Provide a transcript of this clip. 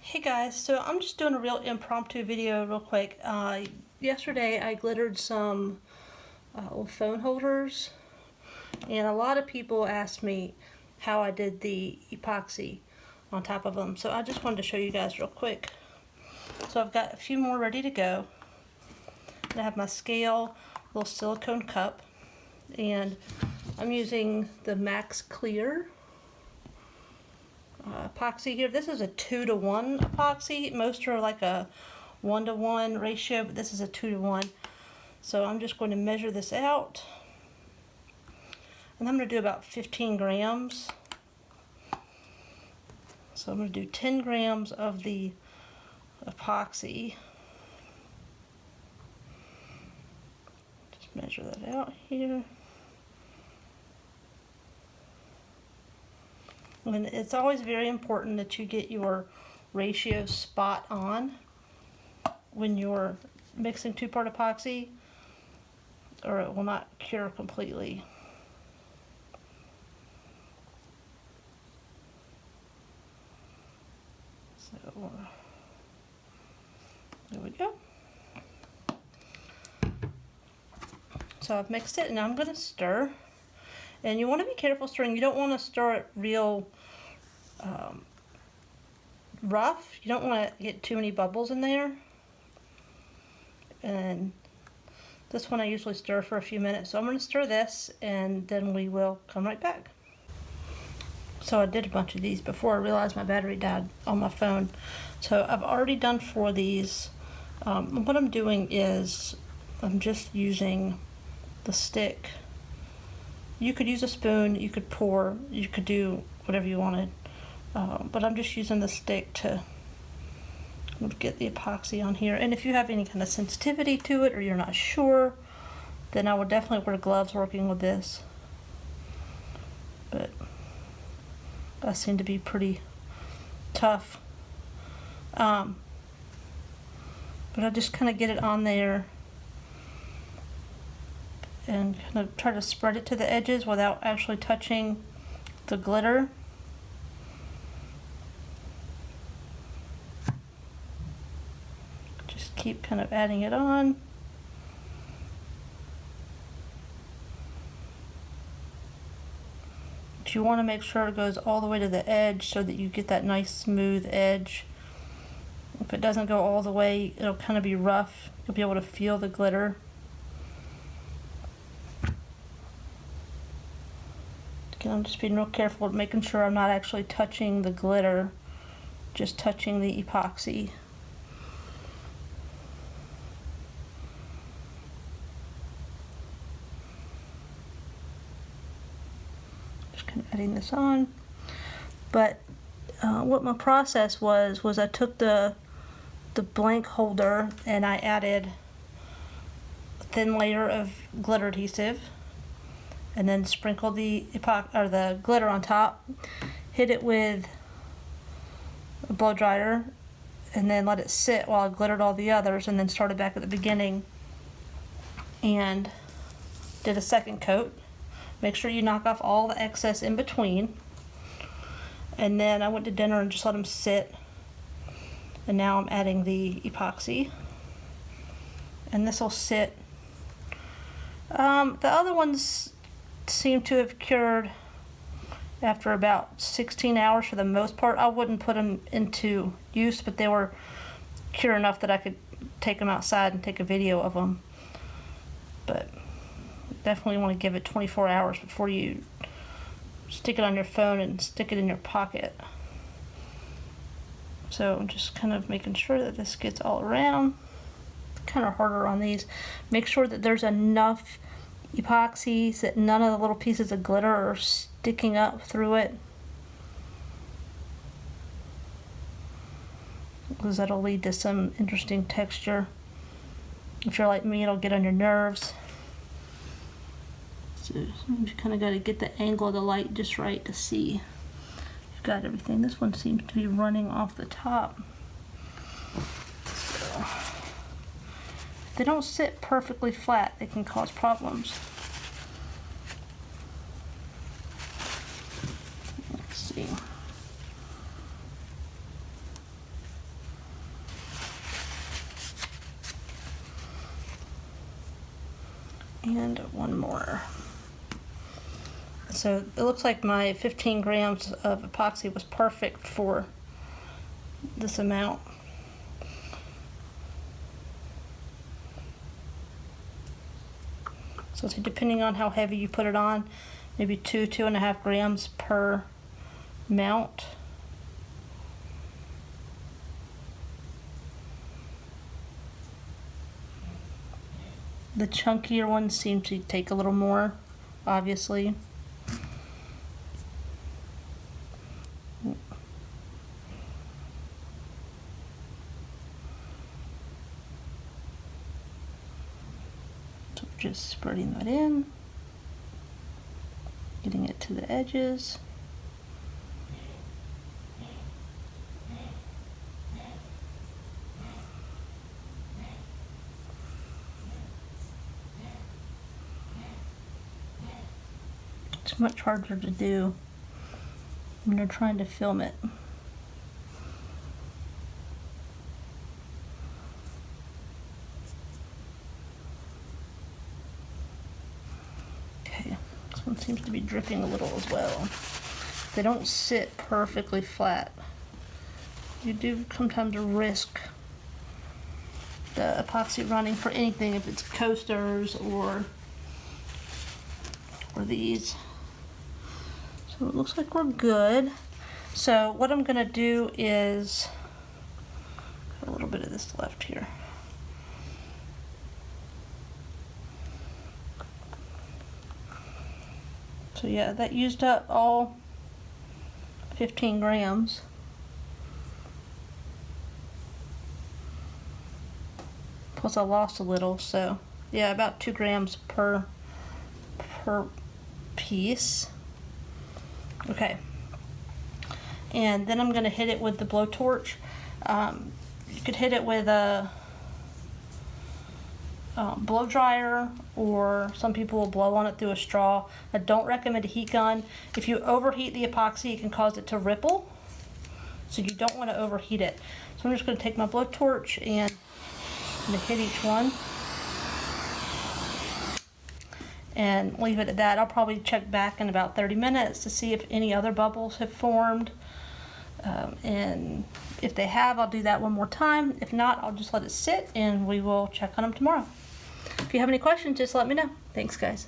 Hey guys, so I'm just doing a real impromptu video real quick. Yesterday I glittered some old phone holders, and a lot of people asked me how I did the epoxy on top of them. So I just wanted to show you guys real quick. So I've got a few more ready to go. I have my scale, little silicone cup, and I'm using the Max Clear epoxy here. This is a 2-to-1 epoxy. Most are like a 1-to-1 ratio, but this is a 2-to-1. So I'm just going to measure this out, and I'm going to do about 15 grams. So I'm going to do 10 grams of the epoxy. Just measure that out here. And it's always very important that you get your ratio spot on when you're mixing two-part epoxy, or it will not cure completely. So there we go. So I've mixed it, and now I'm going to stir. And you want to be careful stirring. You don't want to stir it real rough. You don't want to get too many bubbles in there. And this one I usually stir for a few minutes. So I'm going to stir this, and then we will come right back. So I did a bunch of these before I realized my battery died on my phone. So I've already done 4 of these. What I'm doing is I'm just using the stick. You could use a spoon, you could pour, you could do whatever you wanted. But I'm just using the stick to get the epoxy on here. And if you have any kind of sensitivity to it, or you're not sure, then I would definitely wear gloves working with this. But I seem to be pretty tough. But I just kind of get it on there and kind of try to spread it to the edges without actually touching the glitter. Just keep kind of adding it on. But you want to make sure it goes all the way to the edge so that you get that nice smooth edge. If it doesn't go all the way, it'll kind of be rough. You'll be able to feel the glitter. Again, I'm just being real careful, making sure I'm not actually touching the glitter, just touching the epoxy. Just kind of adding this on. But what my process was I took the blank holder and I added a thin layer of glitter adhesive, and then sprinkle the glitter on top, hit it with a blow dryer, and then let it sit while I glittered all the others, and then started back at the beginning and did a second coat. Make sure you knock off all the excess in between. And then I went to dinner and just let them sit, and now I'm adding the epoxy, and this will sit. The other ones seem to have cured after about 16 hours for the most part. I wouldn't put them into use, but they were cured enough that I could take them outside and take a video of them. But definitely want to give it 24 hours before you stick it on your phone and stick it in your pocket. So I'm just kind of making sure that this gets all around. It's kind of harder on these. Make sure that there's enough epoxy so that none of the little pieces of glitter are sticking up through it, because that'll lead to some interesting texture. If you're like me, it'll get on your nerves. So you kind of got to get the angle of the light just right to see you've got everything. This one seems to be running off the top. So if they don't sit perfectly flat, they can cause problems. Let's see. And one more. So it looks like my 15 grams of epoxy was perfect for this amount. So depending on how heavy you put it on, maybe 2.5 grams per mount. The chunkier ones seem to take a little more, obviously. So just spreading that in, getting it to the edges. It's much harder to do when you're trying to film it. Okay, this one seems to be dripping a little as well. They don't sit perfectly flat. You do sometimes risk the epoxy running for anything, if it's coasters or these. So it looks like we're good. So what I'm gonna do is, got a little bit of this left here. So yeah, that used up all 15 grams. Plus I lost a little, so yeah, about 2 grams per piece. Okay, and then I'm going to hit it with the blowtorch. You could hit it with a blow dryer, or some people will blow on it through a straw. I don't recommend a heat gun. If you overheat the epoxy, it can cause it to ripple, so you don't want to overheat it. So I'm just going to take my blowtorch and I'm going to hit each one and leave it at that. I'll probably check back in about 30 minutes to see if any other bubbles have formed. And if they have, I'll do that one more time. If not, I'll just let it sit and we will check on them tomorrow. If you have any questions, just let me know. Thanks, guys.